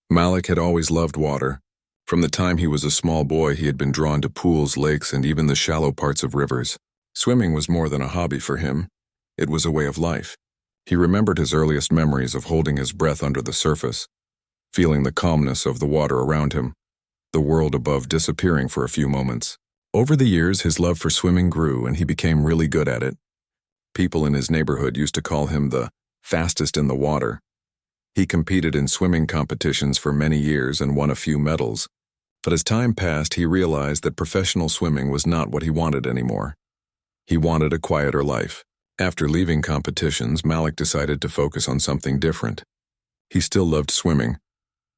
Malik had always loved water. From the time he was a small boy, he had been drawn to pools, lakes, and even the shallow parts of rivers. Swimming was more than a hobby for him. It was a way of life. He remembered his earliest memories of holding his breath under the surface, feeling the calmness of the water around him, the world above disappearing for a few moments. Over the years, his love for swimming grew and he became really good at it. People in his neighborhood used to call him the fastest in the water. He competed in swimming competitions for many years and won a few medals. But as time passed, he realized that professional swimming was not what he wanted anymore. He wanted a quieter life. After leaving competitions, Malik decided to focus on something different. He still loved swimming,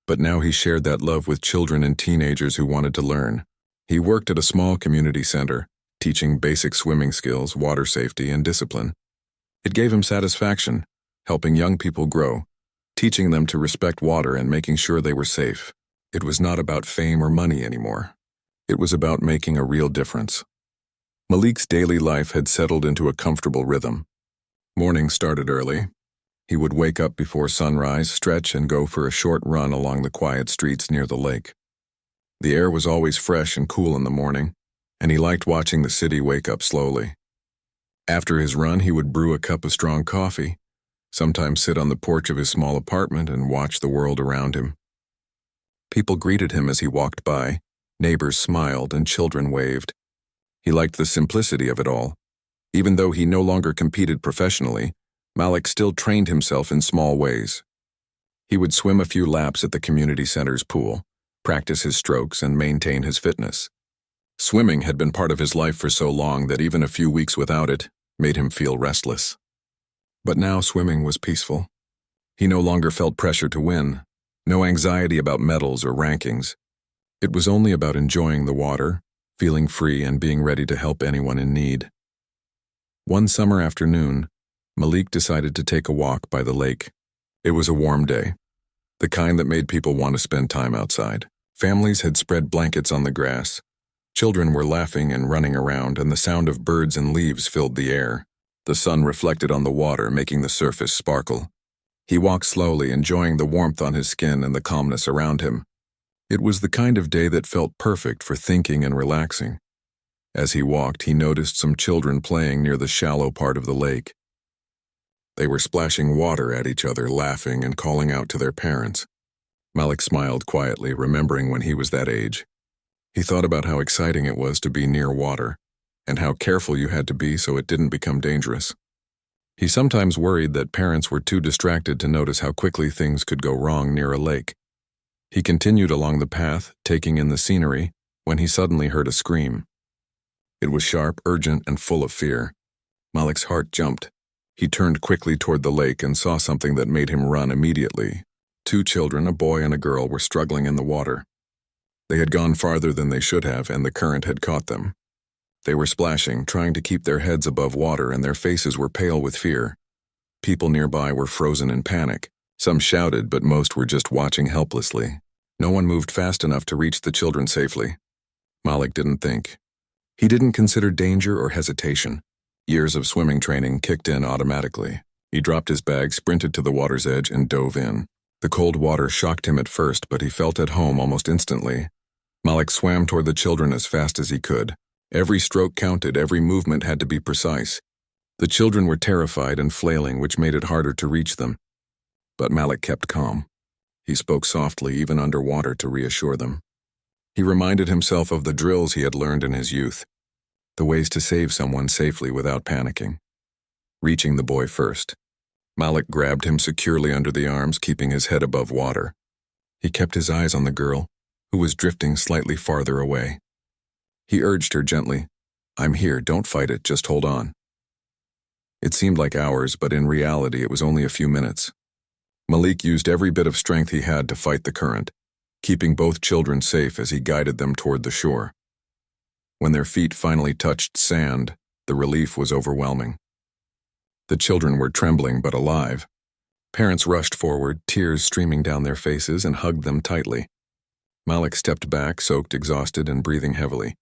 but now he shared that love with children and teenagers who wanted to learn. He worked at a small community center, teaching basic swimming skills, water safety, and discipline. It gave him satisfaction, helping young people grow, teaching them to respect water and making sure they were safe. It was not about fame or money anymore. It was about making a real difference. Malik's daily life had settled into a comfortable rhythm. Morning started early. He would wake up before sunrise, stretch, and go for a short run along the quiet streets near the lake. The air was always fresh and cool in the morning, and he liked watching the city wake up slowly. After his run, he would brew a cup of strong coffee, sometimes sit on the porch of his small apartment and watch the world around him. People greeted him as he walked by, neighbors smiled, and children waved. He liked the simplicity of it all. Even though he no longer competed professionally, Malik still trained himself in small ways. He would swim a few laps at the community center's pool, practice his strokes, and maintain his fitness. Swimming had been part of his life for so long that even a few weeks without it made him feel restless. But now swimming was peaceful. He no longer felt pressure to win, no anxiety about medals or rankings. It was only about enjoying the water, feeling free, and being ready to help anyone in need. One summer afternoon, Malik decided to take a walk by the lake. It was a warm day, the kind that made people want to spend time outside. Families had spread blankets on the grass. Children were laughing and running around, and the sound of birds and leaves filled the air. The sun reflected on the water, making the surface sparkle. He walked slowly, enjoying the warmth on his skin and the calmness around him. It was the kind of day that felt perfect for thinking and relaxing. As he walked, he noticed some children playing near the shallow part of the lake. They were splashing water at each other, laughing and calling out to their parents. Malik smiled quietly, remembering when he was that age. He thought about how exciting it was to be near water, and how careful you had to be so it didn't become dangerous. He sometimes worried that parents were too distracted to notice how quickly things could go wrong near a lake. He continued along the path, taking in the scenery, when he suddenly heard a scream. It was sharp, urgent, and full of fear. Malik's heart jumped. He turned quickly toward the lake and saw something that made him run immediately. Two children, a boy and a girl, were struggling in the water. They had gone farther than they should have, and the current had caught them. They were splashing, trying to keep their heads above water, and their faces were pale with fear. People nearby were frozen in panic. Some shouted, but most were just watching helplessly. No one moved fast enough to reach the children safely. Malik didn't think. He didn't consider danger or hesitation. Years of swimming training kicked in automatically. He dropped his bag, sprinted to the water's edge, and dove in. The cold water shocked him at first, but he felt at home almost instantly. Malik swam toward the children as fast as he could. Every stroke counted, every movement had to be precise. The children were terrified and flailing, which made it harder to reach them. But Malik kept calm. He spoke softly, even underwater, to reassure them. He reminded himself of the drills he had learned in his youth, the ways to save someone safely without panicking. Reaching the boy first, Malik grabbed him securely under the arms, keeping his head above water. He kept his eyes on the girl, who was drifting slightly farther away. He urged her gently, "I'm here, don't fight it, just hold on." It seemed like hours, but in reality it was only a few minutes. Malik used every bit of strength he had to fight the current, keeping both children safe as he guided them toward the shore. When their feet finally touched sand, the relief was overwhelming. The children were trembling but alive. Parents rushed forward, tears streaming down their faces, and hugged them tightly. Malik stepped back, soaked, exhausted, and breathing heavily.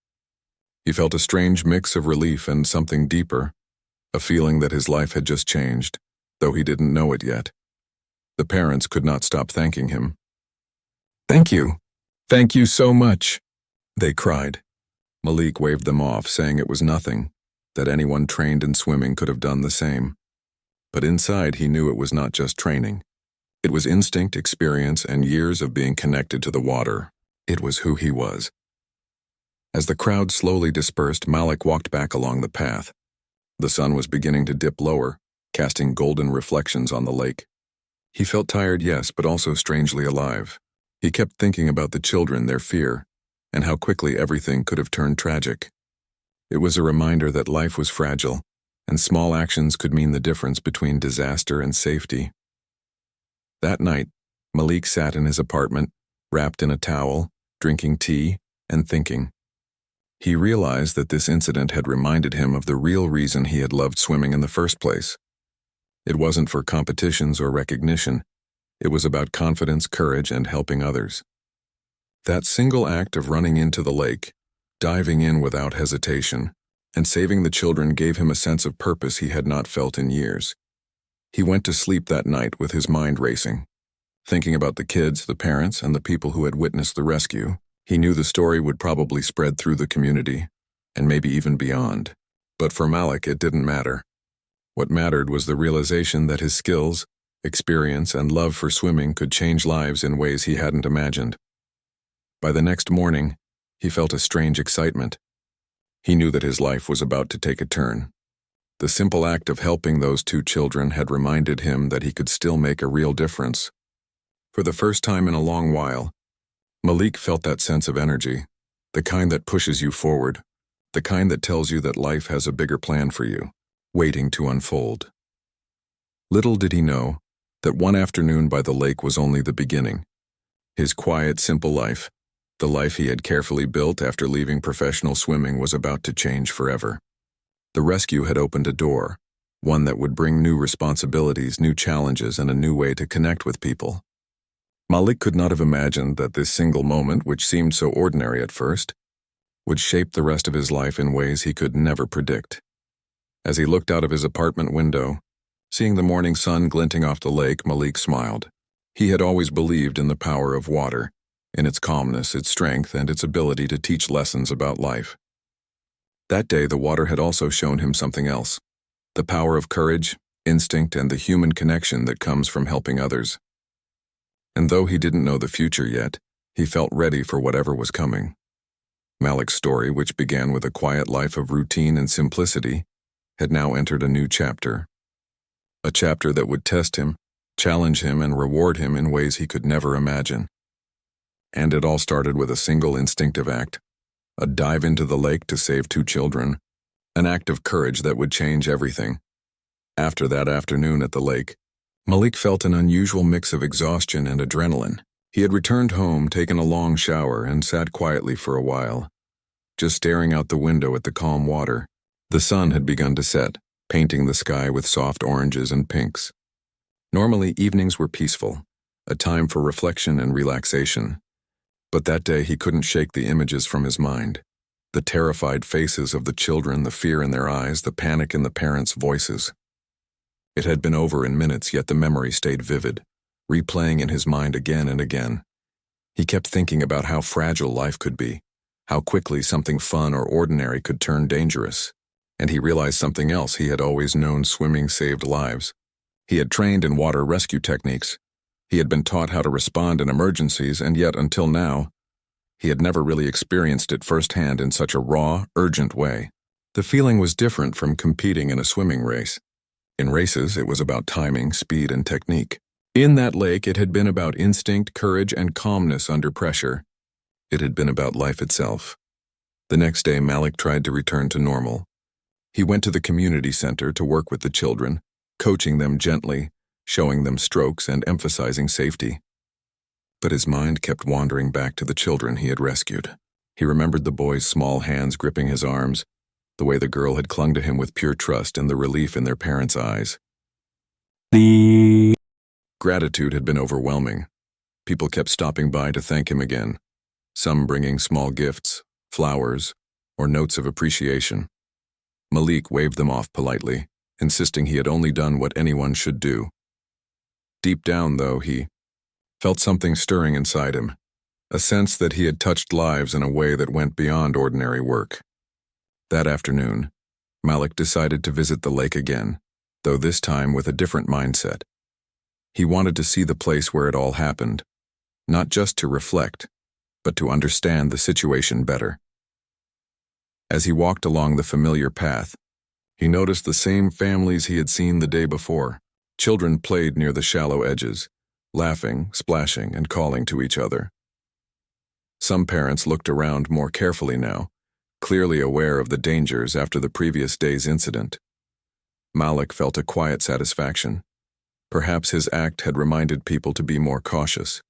He felt a strange mix of relief and something deeper, a feeling that his life had just changed, though he didn't know it yet. The parents could not stop thanking him. "Thank you. Thank you so much," they cried. Malik waved them off, saying it was nothing, that anyone trained in swimming could have done the same. But inside he knew it was not just training. It was instinct, experience, and years of being connected to the water. It was who he was. As the crowd slowly dispersed, Malik walked back along the path. The sun was beginning to dip lower, casting golden reflections on the lake. He felt tired, yes, but also strangely alive. He kept thinking about the children, their fear, and how quickly everything could have turned tragic. It was a reminder that life was fragile, and small actions could mean the difference between disaster and safety. That night, Malik sat in his apartment, wrapped in a towel, drinking tea, and thinking. He realized that this incident had reminded him of the real reason he had loved swimming in the first place. It wasn't for competitions or recognition. It was about confidence, courage, and helping others. That single act of running into the lake, diving in without hesitation, and saving the children gave him a sense of purpose he had not felt in years. He went to sleep that night with his mind racing. Thinking about the kids, the parents, and the people who had witnessed the rescue, he knew the story would probably spread through the community, and maybe even beyond. But for Malik, it didn't matter. What mattered was the realization that his skills, experience, and love for swimming could change lives in ways he hadn't imagined. By the next morning, he felt a strange excitement. He knew that his life was about to take a turn. The simple act of helping those two children had reminded him that he could still make a real difference. For the first time in a long while, Malik felt that sense of energy, the kind that pushes you forward, the kind that tells you that life has a bigger plan for you, waiting to unfold. Little did he know that one afternoon by the lake was only the beginning. His quiet, simple life, the life he had carefully built after leaving professional swimming, was about to change forever. The rescue had opened a door, one that would bring new responsibilities, new challenges, and a new way to connect with people. Malik could not have imagined that this single moment, which seemed so ordinary at first, would shape the rest of his life in ways he could never predict. As he looked out of his apartment window, seeing the morning sun glinting off the lake, Malik smiled. He had always believed in the power of water, in its calmness, its strength, and its ability to teach lessons about life. That day, the water had also shown him something else: the power of courage, instinct, and the human connection that comes from helping others. And though he didn't know the future yet, he felt ready for whatever was coming. Malik's story, which began with a quiet life of routine and simplicity, had now entered a new chapter. A chapter that would test him, challenge him, and reward him in ways he could never imagine. And it all started with a single instinctive act: a dive into the lake to save two children, an act of courage that would change everything. After that afternoon at the lake, Malik felt an unusual mix of exhaustion and adrenaline. He had returned home, taken a long shower, and sat quietly for a while, just staring out the window at the calm water. The sun had begun to set, painting the sky with soft oranges and pinks. Normally, evenings were peaceful, a time for reflection and relaxation. But that day he couldn't shake the images from his mind. The terrified faces of the children, the fear in their eyes, the panic in the parents' voices. It had been over in minutes, yet the memory stayed vivid, replaying in his mind again and again. He kept thinking about how fragile life could be, how quickly something fun or ordinary could turn dangerous. And he realized something else: he had always known swimming saved lives. He had trained in water rescue techniques. He had been taught how to respond in emergencies, and yet until now, he had never really experienced it firsthand in such a raw, urgent way. The feeling was different from competing in a swimming race. In races, it was about timing, speed, and technique. In that lake, it had been about instinct, courage, and calmness under pressure. It had been about life itself. The next day, Malik tried to return to normal. He went to the community center to work with the children, coaching them gently, showing them strokes, and emphasizing safety. But his mind kept wandering back to the children he had rescued. He remembered the boys' small hands gripping his arms, the way the girl had clung to him with pure trust, and the relief in their parents' eyes. The gratitude had been overwhelming. People kept stopping by to thank him again, some bringing small gifts, flowers, or notes of appreciation. Malik waved them off politely, insisting he had only done what anyone should do. Deep down, though, he felt something stirring inside him. a sense that he had touched lives in a way that went beyond ordinary work. That afternoon, Malik decided to visit the lake again, though this time with a different mindset. He wanted to see the place where it all happened, not just to reflect, but to understand the situation better. As he walked along the familiar path, he noticed the same families he had seen the day before. Children played near the shallow edges, laughing, splashing, and calling to each other. Some parents looked around more carefully now, clearly aware of the dangers after the previous day's incident. Malik felt a quiet satisfaction. Perhaps his act had reminded people to be more cautious.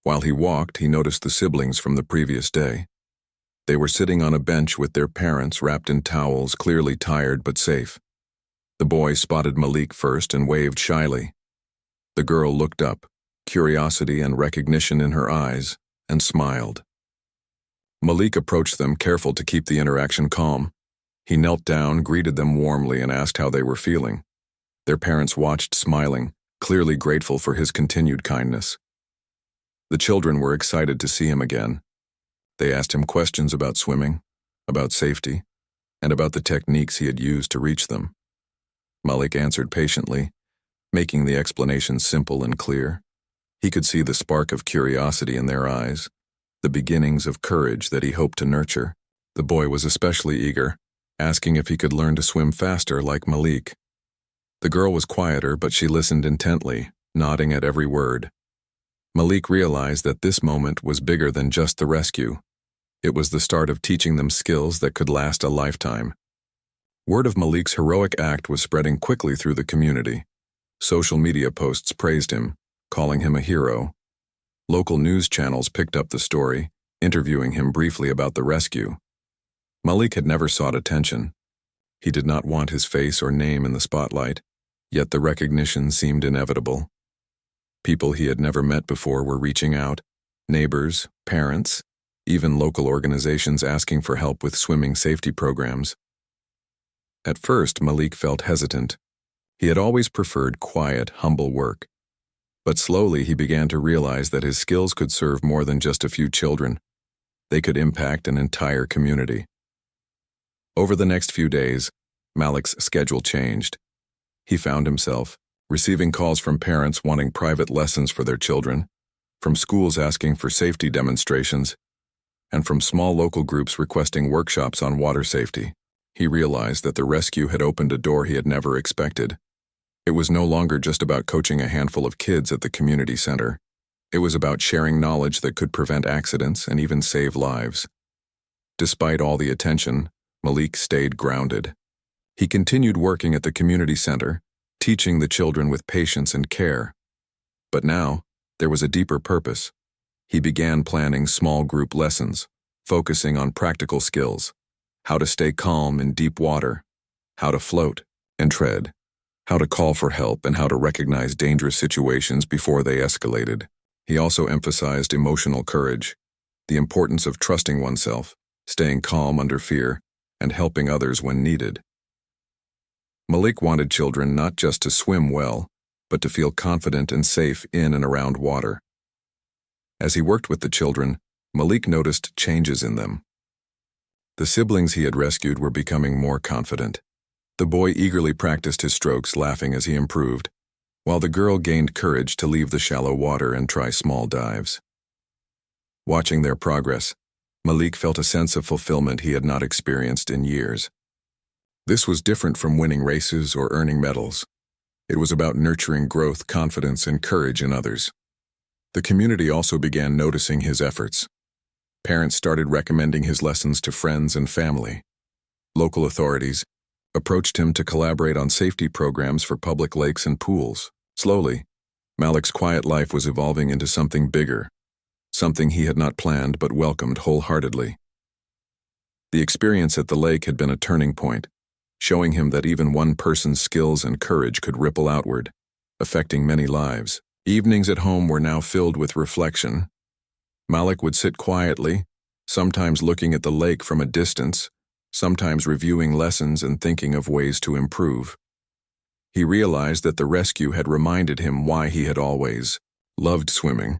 While he walked, he noticed the siblings from the previous day. They were sitting on a bench with their parents wrapped in towels, clearly tired but safe. The boy spotted Malik first and waved shyly. The girl looked up, curiosity and recognition in her eyes, and smiled. Malik approached them, careful to keep the interaction calm. He knelt down, greeted them warmly, and asked how they were feeling. Their parents watched, smiling, clearly grateful for his continued kindness. The children were excited to see him again. They asked him questions about swimming, about safety, and about the techniques he had used to reach them. Malik answered patiently, making the explanations simple and clear. He could see the spark of curiosity in their eyes, the beginnings of courage that he hoped to nurture. The boy was especially eager, asking if he could learn to swim faster like Malik. The girl was quieter, but she listened intently, nodding at every word. Malik realized that this moment was bigger than just the rescue. It was the start of teaching them skills that could last a lifetime. Word of Malik's heroic act was spreading quickly through the community. Social media posts praised him, calling him a hero. Local news channels picked up the story, interviewing him briefly about the rescue. Malik had never sought attention. He did not want his face or name in the spotlight, yet the recognition seemed inevitable. People he had never met before were reaching out, neighbors, parents, even local organizations asking for help with swimming safety programs. At first, Malik felt hesitant. He had always preferred quiet, humble work. But slowly he began to realize that his skills could serve more than just a few children. They could impact an entire community. Over the next few days, Malik's schedule changed. He found himself receiving calls from parents wanting private lessons for their children, from schools asking for safety demonstrations, and from small local groups requesting workshops on water safety. He realized that the rescue had opened a door he had never expected. It was no longer just about coaching a handful of kids at the community center. It was about sharing knowledge that could prevent accidents and even save lives. Despite all the attention, Malik stayed grounded. He continued working at the community center, teaching the children with patience and care. But now, there was a deeper purpose. He began planning small group lessons, focusing on practical skills: how to stay calm in deep water, how to float and tread, how to call for help, and how to recognize dangerous situations before they escalated. He also emphasized emotional courage, the importance of trusting oneself, staying calm under fear, and helping others when needed. Malik wanted children not just to swim well, but to feel confident and safe in and around water. As he worked with the children, Malik noticed changes in them. The siblings he had rescued were becoming more confident. The boy eagerly practiced his strokes, laughing as he improved, while the girl gained courage to leave the shallow water and try small dives. Watching their progress, Malik felt a sense of fulfillment he had not experienced in years. This was different from winning races or earning medals. It was about nurturing growth, confidence, and courage in others. The community also began noticing his efforts. Parents started recommending his lessons to friends and family. Local authorities approached him to collaborate on safety programs for public lakes and pools. Slowly, Malik's quiet life was evolving into something bigger, something he had not planned but welcomed wholeheartedly. The experience at the lake had been a turning point, showing him that even one person's skills and courage could ripple outward, affecting many lives. Evenings at home were now filled with reflection. Malik would sit quietly, sometimes looking at the lake from a distance, sometimes reviewing lessons and thinking of ways to improve. He realized that the rescue had reminded him why he had always loved swimming,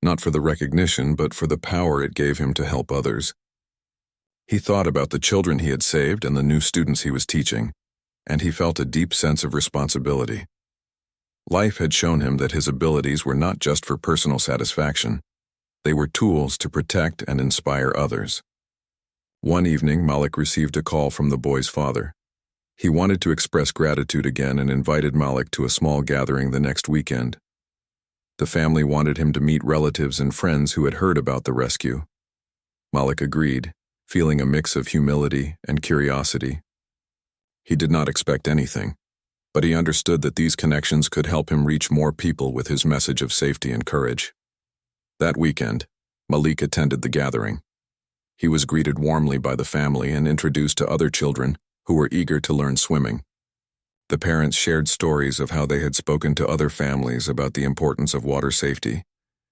not for the recognition but for the power it gave him to help others. He thought about the children he had saved and the new students he was teaching, and he felt a deep sense of responsibility. Life had shown him that his abilities were not just for personal satisfaction. They were tools to protect and inspire others. One evening, Malik received a call from the boy's father. He wanted to express gratitude again and invited Malik to a small gathering the next weekend. The family wanted him to meet relatives and friends who had heard about the rescue. Malik agreed, feeling a mix of humility and curiosity. He did not expect anything, but he understood that these connections could help him reach more people with his message of safety and courage. That weekend, Malik attended the gathering. He was greeted warmly by the family and introduced to other children who were eager to learn swimming. The parents shared stories of how they had spoken to other families about the importance of water safety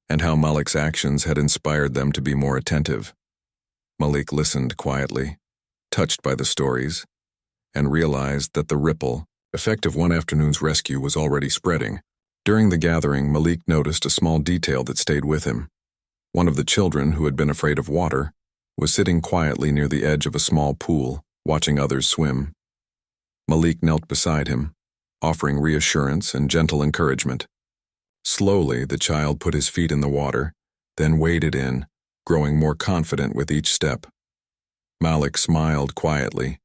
and how Malik's actions had inspired them to be more attentive. Malik listened quietly, touched by the stories, and realized that the ripple effect of one afternoon's rescue was already spreading. During the gathering, Malik noticed a small detail that stayed with him. One of the children, who had been afraid of water, was sitting quietly near the edge of a small pool, watching others swim. Malik knelt beside him, offering reassurance and gentle encouragement. Slowly, the child put his feet in the water, then waded in, growing more confident with each step. Malik smiled quietly,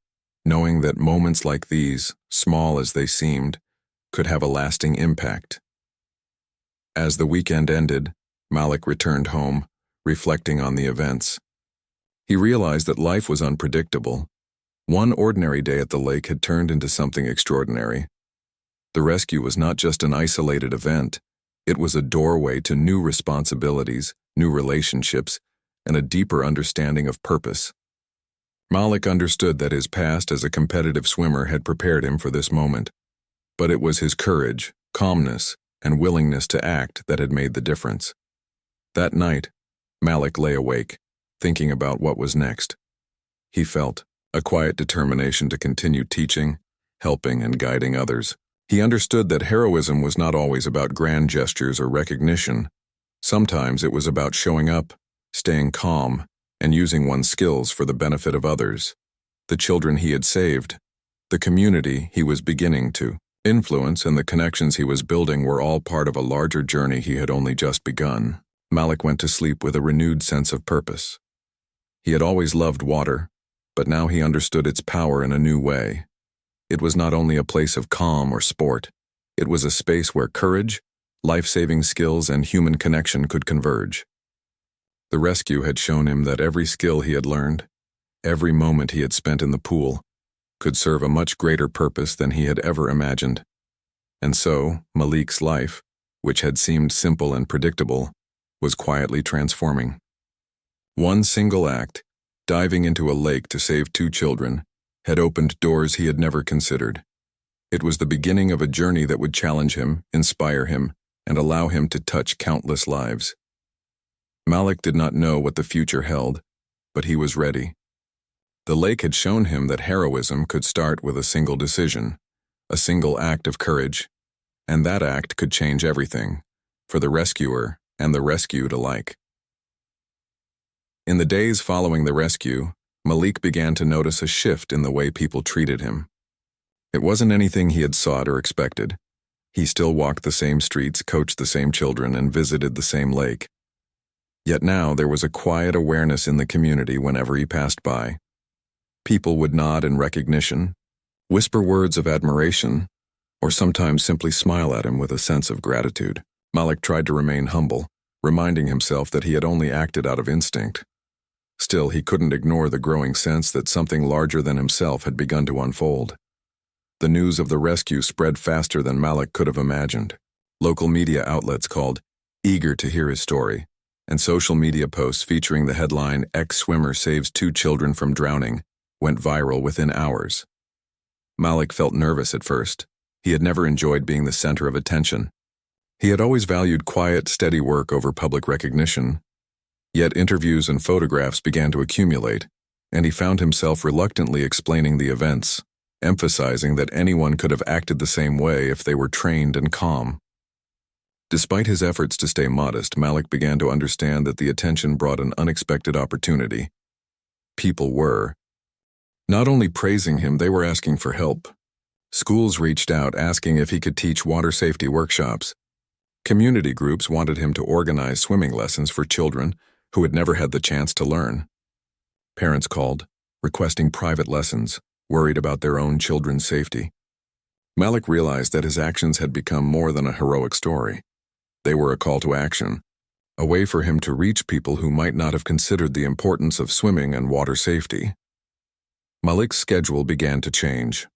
knowing that moments like these, small as they seemed, could have a lasting impact. As the weekend ended, Malik returned home, reflecting on the events. He realized that life was unpredictable. One ordinary day at the lake had turned into something extraordinary. The rescue was not just an isolated event. It was a doorway to new responsibilities, new relationships, and a deeper understanding of purpose. Malik understood that his past as a competitive swimmer had prepared him for this moment, but it was his courage, calmness, and willingness to act that had made the difference. That night, Malik lay awake, thinking about what was next. He felt a quiet determination to continue teaching, helping, and guiding others. He understood that heroism was not always about grand gestures or recognition. Sometimes it was about showing up, staying calm, and using one's skills for the benefit of others. The children he had saved, the community he was beginning to influence, and the connections he was building were all part of a larger journey he had only just begun. Malik went to sleep with a renewed sense of purpose. He had always loved water, but now he understood its power in a new way. It was not only a place of calm or sport. It was a space where courage, life-saving skills, and human connection could converge. The rescue had shown him that every skill he had learned, every moment he had spent in the pool, could serve a much greater purpose than he had ever imagined. And so, Malik's life, which had seemed simple and predictable, was quietly transforming. One single act, diving into a lake to save 2 children, had opened doors he had never considered. It was the beginning of a journey that would challenge him, inspire him, and allow him to touch countless lives. Malik did not know what the future held, but he was ready. The lake had shown him that heroism could start with a single decision, a single act of courage, and that act could change everything, for the rescuer and the rescued alike. In the days following the rescue, Malik began to notice a shift in the way people treated him. It wasn't anything he had sought or expected. He still walked the same streets, coached the same children, and visited the same lake. Yet now there was a quiet awareness in the community whenever he passed by. People would nod in recognition, whisper words of admiration, or sometimes simply smile at him with a sense of gratitude. Malik tried to remain humble, reminding himself that he had only acted out of instinct. Still, he couldn't ignore the growing sense that something larger than himself had begun to unfold. The news of the rescue spread faster than Malik could have imagined. Local media outlets called, eager to hear his story, and social media posts featuring the headline, "Ex-swimmer saves 2 children from drowning," went viral within hours. Malik felt nervous at first. He had never enjoyed being the center of attention. He had always valued quiet, steady work over public recognition. Yet interviews and photographs began to accumulate, and he found himself reluctantly explaining the events, emphasizing that anyone could have acted the same way if they were trained and calm. Despite his efforts to stay modest, Malik began to understand that the attention brought an unexpected opportunity. People were not only praising him, they were asking for help. Schools reached out asking if he could teach water safety workshops. Community groups wanted him to organize swimming lessons for children who had never had the chance to learn. Parents called, requesting private lessons, worried about their own children's safety. Malik realized that his actions had become more than a heroic story. They were a call to action, a way for him to reach people who might not have considered the importance of swimming and water safety. Malik's schedule began to change.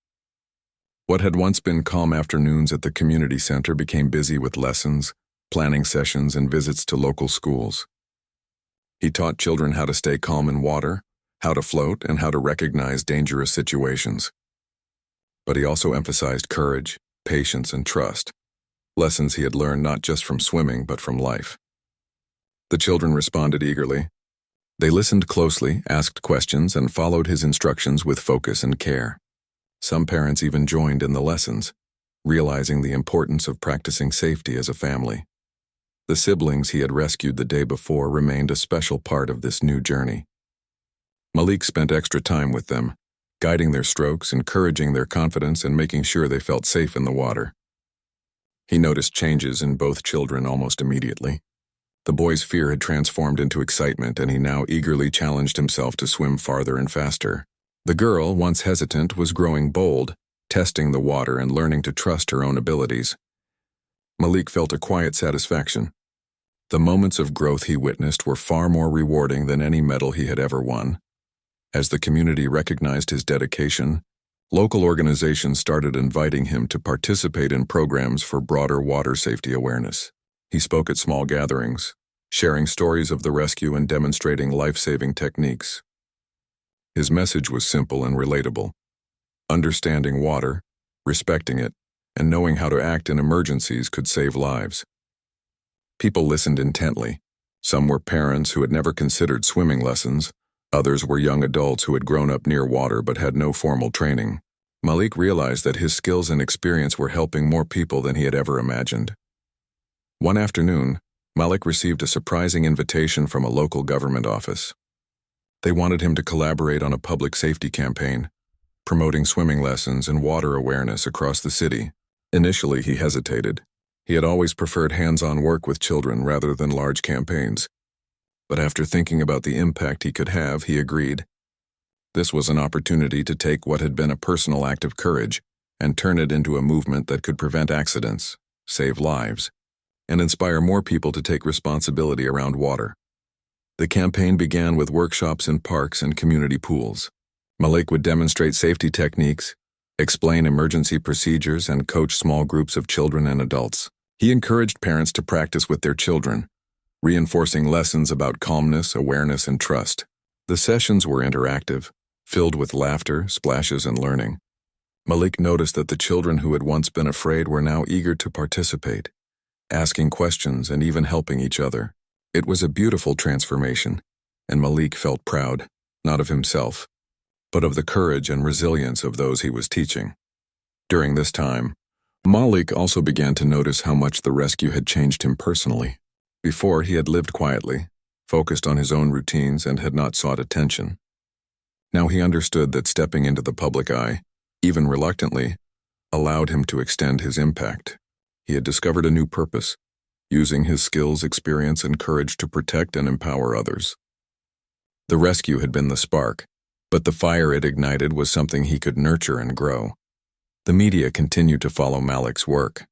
What had once been calm afternoons at the community center became busy with lessons, planning sessions, and visits to local schools. He taught children how to stay calm in water, how to float, and how to recognize dangerous situations. But he also emphasized courage, patience, and trust, lessons he had learned not just from swimming but from life. The children responded eagerly. They listened closely, asked questions, and followed his instructions with focus and care. Some parents even joined in the lessons, realizing the importance of practicing safety as a family. The siblings he had rescued the day before remained a special part of this new journey. Malik spent extra time with them, guiding their strokes, encouraging their confidence, and making sure they felt safe in the water. He noticed changes in both children almost immediately. The boy's fear had transformed into excitement, and he now eagerly challenged himself to swim farther and faster. The girl, once hesitant, was growing bold, testing the water and learning to trust her own abilities. Malik felt a quiet satisfaction. The moments of growth he witnessed were far more rewarding than any medal he had ever won. As the community recognized his dedication, local organizations started inviting him to participate in programs for broader water safety awareness. He spoke at small gatherings, sharing stories of the rescue and demonstrating life-saving techniques. His message was simple and relatable: understanding water, respecting it, and knowing how to act in emergencies could save lives. People listened intently. Some were parents who had never considered swimming lessons. Others were young adults who had grown up near water but had no formal training. Malik realized that his skills and experience were helping more people than he had ever imagined. One afternoon, Malik received a surprising invitation from a local government office. They wanted him to collaborate on a public safety campaign, promoting swimming lessons and water awareness across the city. Initially, he hesitated. He had always preferred hands-on work with children rather than large campaigns. But after thinking about the impact he could have, he agreed. This was an opportunity to take what had been a personal act of courage and turn it into a movement that could prevent accidents, save lives, and inspire more people to take responsibility around water. The campaign began with workshops in parks and community pools. Malik would demonstrate safety techniques, explain emergency procedures, and coach small groups of children and adults. He encouraged parents to practice with their children, reinforcing lessons about calmness, awareness, and trust. The sessions were interactive, filled with laughter, splashes, and learning. Malik noticed that the children who had once been afraid were now eager to participate, asking questions and even helping each other. It was a beautiful transformation, and Malik felt proud, not of himself, but of the courage and resilience of those he was teaching. During this time, Malik also began to notice how much the rescue had changed him personally. Before, he had lived quietly, focused on his own routines, and had not sought attention. Now he understood that stepping into the public eye, even reluctantly, allowed him to extend his impact. He had discovered a new purpose, using his skills, experience, and courage to protect and empower others. The rescue had been the spark, but the fire it ignited was something he could nurture and grow. The media continued to follow Malik's work.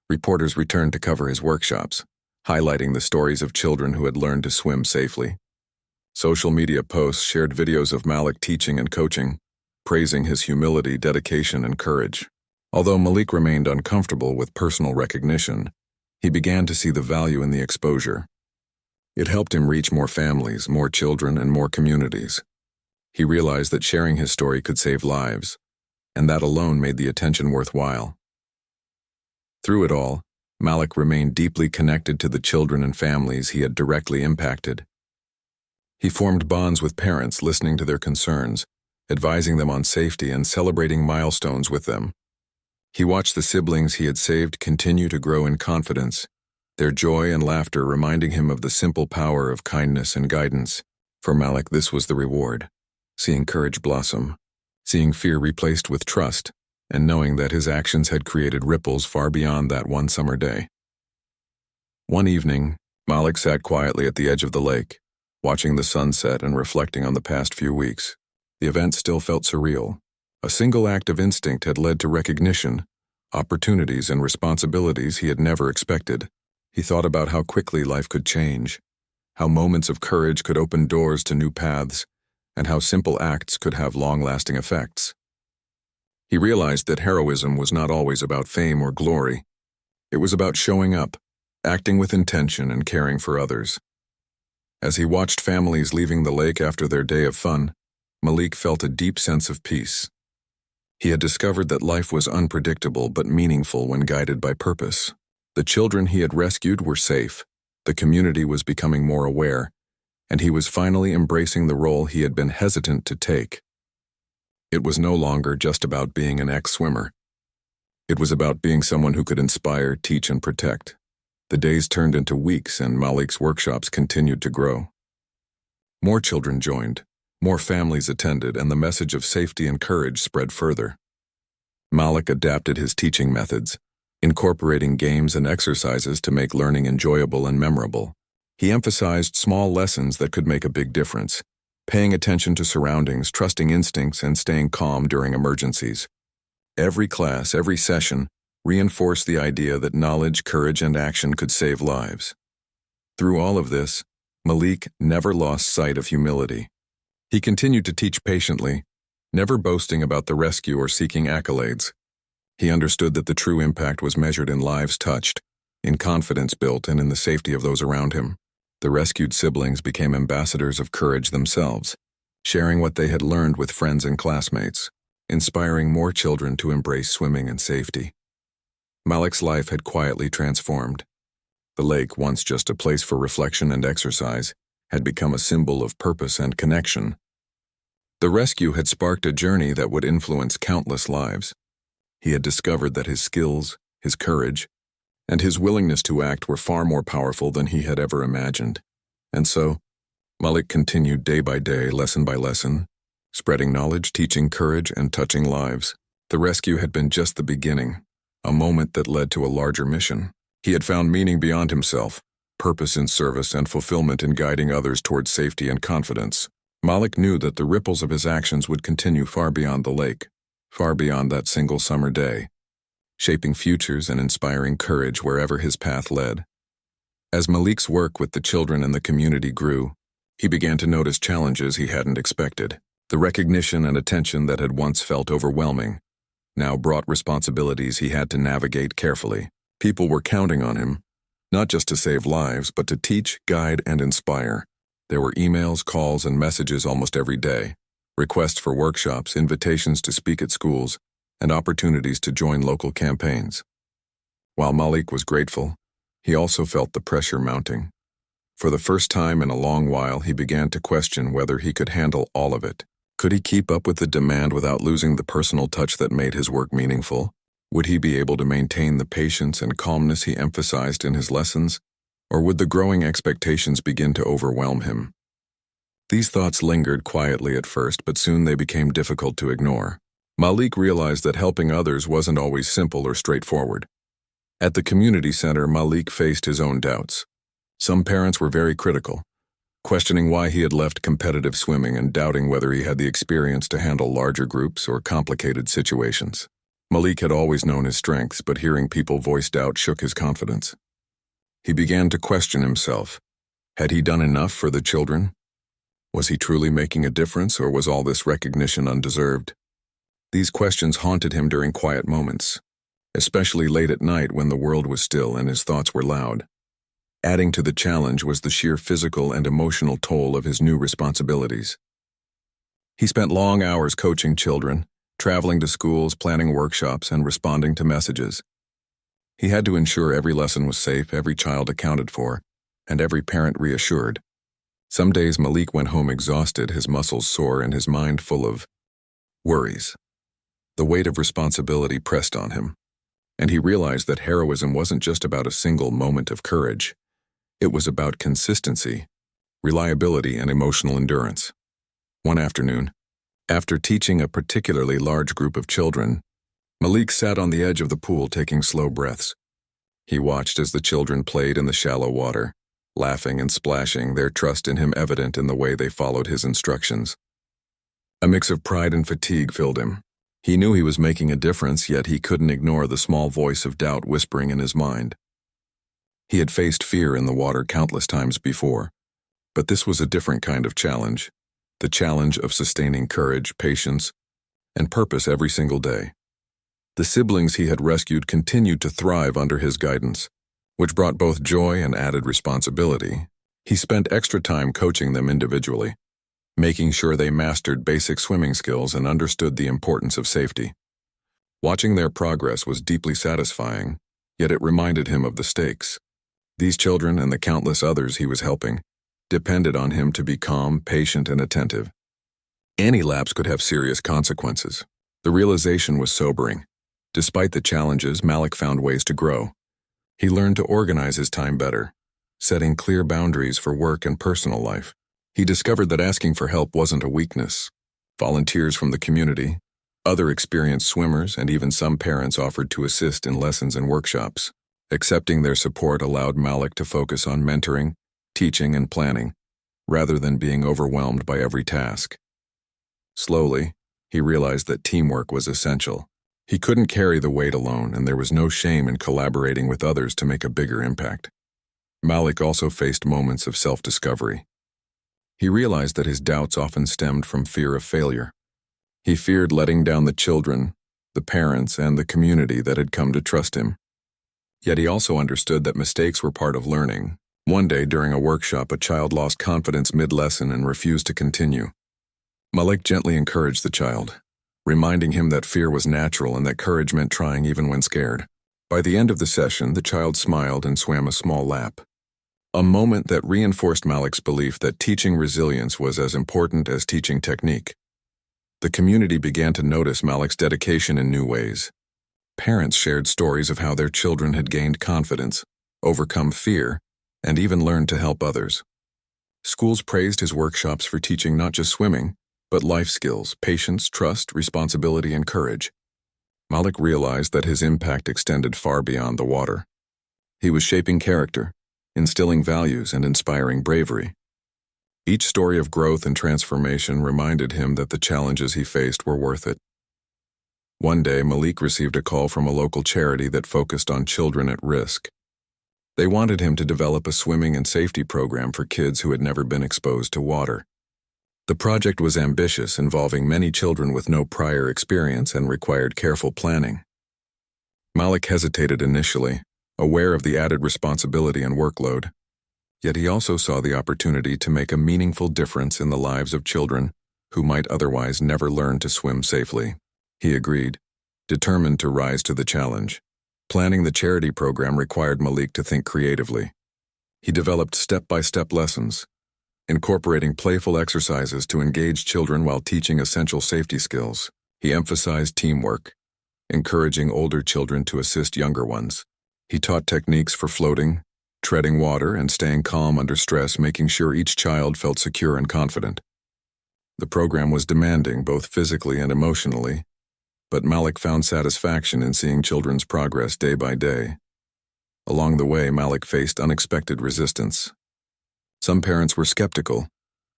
Reporters returned to cover his workshops, highlighting the stories of children who had learned to swim safely. Social media posts shared videos of Malik teaching and coaching, praising his humility, dedication, and courage. Although Malik remained uncomfortable with personal recognition, he began to see the value in the exposure. It helped him reach more families, more children, and more communities. He realized that sharing his story could save lives, and that alone made the attention worthwhile. Through it all, Malik remained deeply connected to the children and families he had directly impacted. He formed bonds with parents, listening to their concerns, advising them on safety, and celebrating milestones with them. He watched the siblings he had saved continue to grow in confidence, their joy and laughter reminding him of the simple power of kindness and guidance. For Malik, this was the reward: seeing courage blossom, seeing fear replaced with trust, and knowing that his actions had created ripples far beyond that one summer day. One evening, Malik sat quietly at the edge of the lake, watching the sunset and reflecting on the past few weeks. The event still felt surreal. A single act of instinct had led to recognition, opportunities, and responsibilities he had never expected. He thought about how quickly life could change, how moments of courage could open doors to new paths, and how simple acts could have long-lasting effects. He realized that heroism was not always about fame or glory. It was about showing up, acting with intention, and caring for others. As he watched families leaving the lake after their day of fun, Malik felt a deep sense of peace. He had discovered that life was unpredictable but meaningful when guided by purpose. The children he had rescued were safe, the community was becoming more aware, and he was finally embracing the role he had been hesitant to take. It was no longer just about being an ex-swimmer. It was about being someone who could inspire, teach, and protect. The days turned into weeks, and Malik's workshops continued to grow. More children joined, more families attended, and the message of safety and courage spread further. Malik adapted his teaching methods, incorporating games and exercises to make learning enjoyable and memorable. He emphasized small lessons that could make a big difference, paying attention to surroundings, trusting instincts, and staying calm during emergencies. Every class, every session, reinforced the idea that knowledge, courage, and action could save lives. Through all of this, Malik never lost sight of humility. He continued to teach patiently, never boasting about the rescue or seeking accolades. He understood that the true impact was measured in lives touched, in confidence built, and in the safety of those around him. The rescued siblings became ambassadors of courage themselves, sharing what they had learned with friends and classmates, inspiring more children to embrace swimming and safety. Malik's life had quietly transformed. The lake, once just a place for reflection and exercise, had become a symbol of purpose and connection. The rescue had sparked a journey that would influence countless lives. He had discovered that his skills, his courage, and his willingness to act were far more powerful than he had ever imagined. And so, Malik continued day by day, lesson by lesson, spreading knowledge, teaching courage, and touching lives. The rescue had been just the beginning, a moment that led to a larger mission. He had found meaning beyond himself, purpose in service, and fulfillment in guiding others towards safety and confidence. Malik knew that the ripples of his actions would continue far beyond the lake, far beyond that single summer day, shaping futures and inspiring courage wherever his path led. As Malik's work with the children and the community grew, he began to notice challenges he hadn't expected. The recognition and attention that had once felt overwhelming now brought responsibilities he had to navigate carefully. People were counting on him, not just to save lives, but to teach, guide, and inspire. There were emails, calls, and messages almost every day, requests for workshops, invitations to speak at schools, and opportunities to join local campaigns. While Malik was grateful, he also felt the pressure mounting. For the first time in a long while, he began to question whether he could handle all of it. Could he keep up with the demand without losing the personal touch that made his work meaningful? Would he be able to maintain the patience and calmness he emphasized in his lessons? Or would the growing expectations begin to overwhelm him? These thoughts lingered quietly at first, but soon they became difficult to ignore. Malik realized that helping others wasn't always simple or straightforward. At the community center, Malik faced his own doubts. Some parents were very critical, questioning why he had left competitive swimming and doubting whether he had the experience to handle larger groups or complicated situations. Malik had always known his strengths, but hearing people voice doubt shook his confidence. He began to question himself. Had he done enough for the children? Was he truly making a difference, or was all this recognition undeserved? These questions haunted him during quiet moments, especially late at night when the world was still and his thoughts were loud. Adding to the challenge was the sheer physical and emotional toll of his new responsibilities. He spent long hours coaching children, traveling to schools, planning workshops, and responding to messages. He had to ensure every lesson was safe, every child accounted for, and every parent reassured. Some days Malik went home exhausted, his muscles sore, and his mind full of worries. The weight of responsibility pressed on him. And he realized that heroism wasn't just about a single moment of courage. It was about consistency, reliability, and emotional endurance. One afternoon, after teaching a particularly large group of children, Malik sat on the edge of the pool taking slow breaths. He watched as the children played in the shallow water, laughing and splashing, their trust in him evident in the way they followed his instructions. A mix of pride and fatigue filled him. He knew he was making a difference, yet he couldn't ignore the small voice of doubt whispering in his mind. He had faced fear in the water countless times before, but this was a different kind of challenge, the challenge of sustaining courage, patience, and purpose every single day. The siblings he had rescued continued to thrive under his guidance, which brought both joy and added responsibility. He spent extra time coaching them individually, making sure they mastered basic swimming skills and understood the importance of safety. Watching their progress was deeply satisfying, yet it reminded him of the stakes. These children and the countless others he was helping depended on him to be calm, patient, and attentive. Any lapse could have serious consequences. The realization was sobering. Despite the challenges, Malik found ways to grow. He learned to organize his time better, setting clear boundaries for work and personal life. He discovered that asking for help wasn't a weakness. Volunteers from the community, other experienced swimmers, and even some parents offered to assist in lessons and workshops. Accepting their support allowed Malik to focus on mentoring, teaching, and planning, rather than being overwhelmed by every task. Slowly, he realized that teamwork was essential. He couldn't carry the weight alone, and there was no shame in collaborating with others to make a bigger impact. Malik also faced moments of self-discovery. He realized that his doubts often stemmed from fear of failure. He feared letting down the children, the parents, and the community that had come to trust him. Yet he also understood that mistakes were part of learning. One day during a workshop, a child lost confidence mid-lesson and refused to continue. Malik gently encouraged the child, reminding him that fear was natural and that courage meant trying even when scared. By the end of the session, the child smiled and swam a small lap. A moment that reinforced Malik's belief that teaching resilience was as important as teaching technique. The community began to notice Malik's dedication in new ways. Parents shared stories of how their children had gained confidence, overcome fear, and even learned to help others. Schools praised his workshops for teaching not just swimming, but life skills, patience, trust, responsibility, and courage. Malik realized that his impact extended far beyond the water. He was shaping character, instilling values, and inspiring bravery. Each story of growth and transformation reminded him that the challenges he faced were worth it. One day, Malik received a call from a local charity that focused on children at risk. They wanted him to develop a swimming and safety program for kids who had never been exposed to water. The project was ambitious, involving many children with no prior experience and required careful planning. Malik hesitated initially, aware of the added responsibility and workload. Yet he also saw the opportunity to make a meaningful difference in the lives of children who might otherwise never learn to swim safely. He agreed, determined to rise to the challenge. Planning the charity program required Malik to think creatively. He developed step-by-step lessons, incorporating playful exercises to engage children while teaching essential safety skills. He emphasized teamwork, encouraging older children to assist younger ones. He taught techniques for floating, treading water, and staying calm under stress, making sure each child felt secure and confident. The program was demanding, both physically and emotionally, but Malik found satisfaction in seeing children's progress day by day. Along the way, Malik faced unexpected resistance. Some parents were skeptical,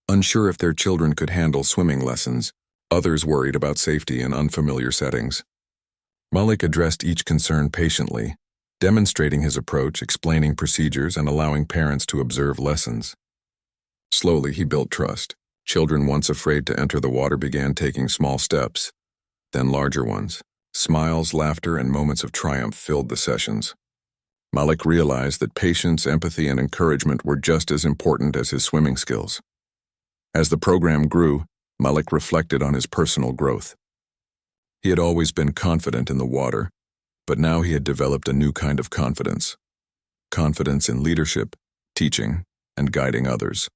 unsure if their children could handle swimming lessons. Others worried about safety in unfamiliar settings. Malik addressed each concern patiently, demonstrating his approach, explaining procedures, and allowing parents to observe lessons. Slowly, he built trust. Children once afraid to enter the water began taking small steps, then larger ones. Smiles, laughter, and moments of triumph filled the sessions. Malik realized that patience, empathy, and encouragement were just as important as his swimming skills. As the program grew, Malik reflected on his personal growth. He had always been confident in the water, but now he had developed a new kind of confidence. Confidence in leadership, teaching, and guiding others.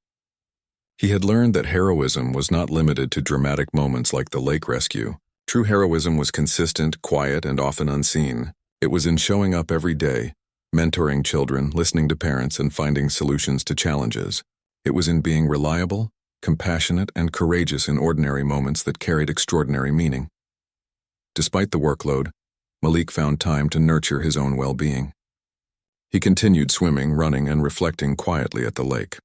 He had learned that heroism was not limited to dramatic moments like the lake rescue. True heroism was consistent, quiet, and often unseen. It was in showing up every day, mentoring children, listening to parents, and finding solutions to challenges. It was in being reliable, compassionate, and courageous in ordinary moments that carried extraordinary meaning. Despite the workload, Malik found time to nurture his own well-being. He continued swimming, running, and reflecting quietly at the lake.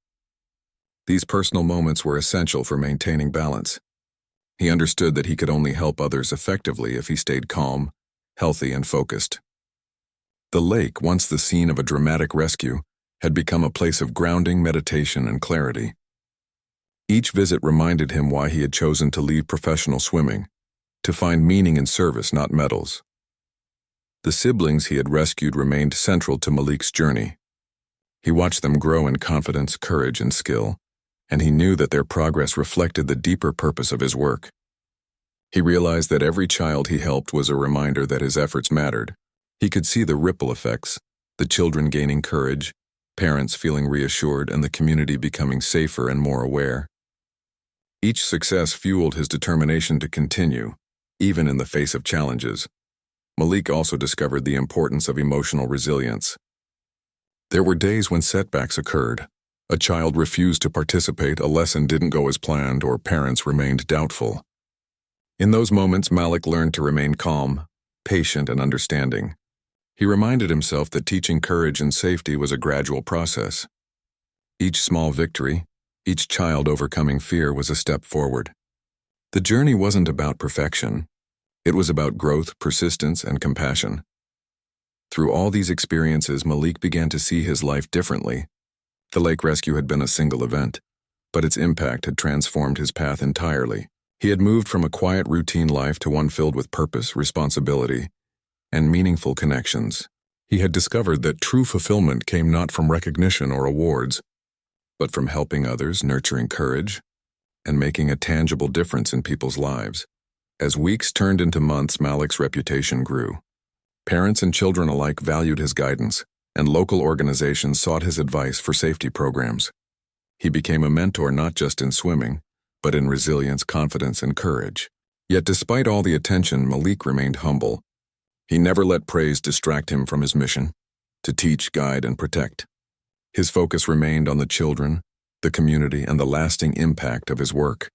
These personal moments were essential for maintaining balance. He understood that he could only help others effectively if he stayed calm, healthy, and focused. The lake, once the scene of a dramatic rescue, had become a place of grounding, meditation, and clarity. Each visit reminded him why he had chosen to leave professional swimming, to find meaning in service, not medals. The siblings he had rescued remained central to Malik's journey. He watched them grow in confidence, courage, and skill, and he knew that their progress reflected the deeper purpose of his work. He realized that every child he helped was a reminder that his efforts mattered. He could see the ripple effects, the children gaining courage, parents feeling reassured, and the community becoming safer and more aware. Each success fueled his determination to continue, even in the face of challenges. Malik also discovered the importance of emotional resilience. There were days when setbacks occurred. A child refused to participate, a lesson didn't go as planned, or parents remained doubtful. In those moments, Malik learned to remain calm, patient, and understanding. He reminded himself that teaching courage and safety was a gradual process. Each small victory, each child overcoming fear was a step forward. The journey wasn't about perfection. It was about growth, persistence, and compassion. Through all these experiences, Malik began to see his life differently. The lake rescue had been a single event, but its impact had transformed his path entirely. He had moved from a quiet, routine life to one filled with purpose, responsibility, and meaningful connections. He had discovered that true fulfillment came not from recognition or awards, but from helping others, nurturing courage, and making a tangible difference in people's lives. As weeks turned into months, Malik's reputation grew. Parents and children alike valued his guidance, and local organizations sought his advice for safety programs. He became a mentor not just in swimming, but in resilience, confidence, and courage. Yet despite all the attention, Malik remained humble. He never let praise distract him from his mission, to teach, guide, and protect. His focus remained on the children, the community, and the lasting impact of his work.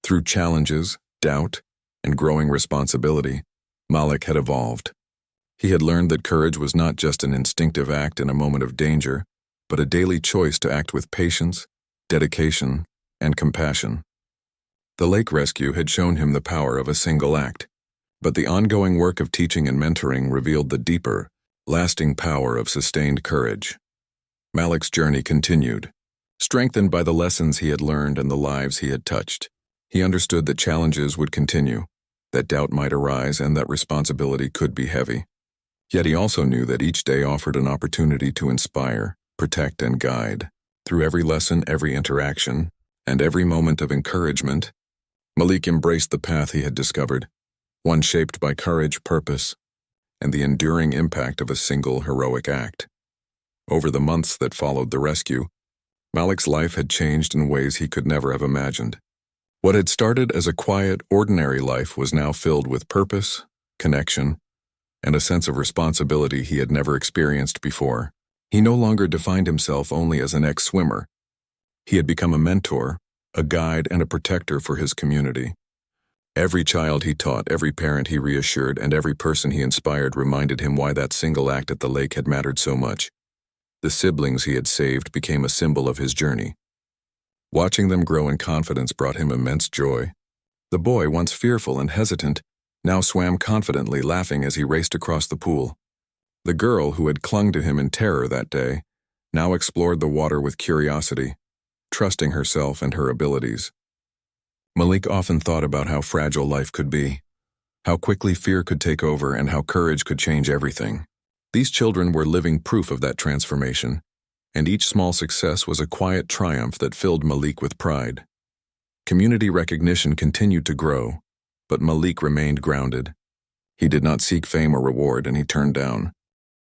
Through challenges, doubt, and growing responsibility, Malik had evolved. He had learned that courage was not just an instinctive act in a moment of danger, but a daily choice to act with patience, dedication, and compassion. The lake rescue had shown him the power of a single act, but the ongoing work of teaching and mentoring revealed the deeper, lasting power of sustained courage. Malik's journey continued. Strengthened by the lessons he had learned and the lives he had touched, he understood that challenges would continue, that doubt might arise, and that responsibility could be heavy. Yet he also knew that each day offered an opportunity to inspire, protect, and guide. Through every lesson, every interaction, and every moment of encouragement, Malik embraced the path he had discovered, one shaped by courage, purpose, and the enduring impact of a single heroic act. Over the months that followed the rescue, Malik's life had changed in ways he could never have imagined. What had started as a quiet, ordinary life was now filled with purpose, connection, and a sense of responsibility he had never experienced before. He no longer defined himself only as an ex-swimmer. He had become a mentor, a guide, and a protector for his community. Every child he taught, every parent he reassured, and every person he inspired reminded him why that single act at the lake had mattered so much. The siblings he had saved became a symbol of his journey. Watching them grow in confidence brought him immense joy. The boy, once fearful and hesitant, now swam confidently, laughing as he raced across the pool. The girl, who had clung to him in terror that day, now explored the water with curiosity, trusting herself and her abilities. Malik often thought about how fragile life could be, how quickly fear could take over, and how courage could change everything. These children were living proof of that transformation, and each small success was a quiet triumph that filled Malik with pride. Community recognition continued to grow, but Malik remained grounded. He did not seek fame or reward, and he turned down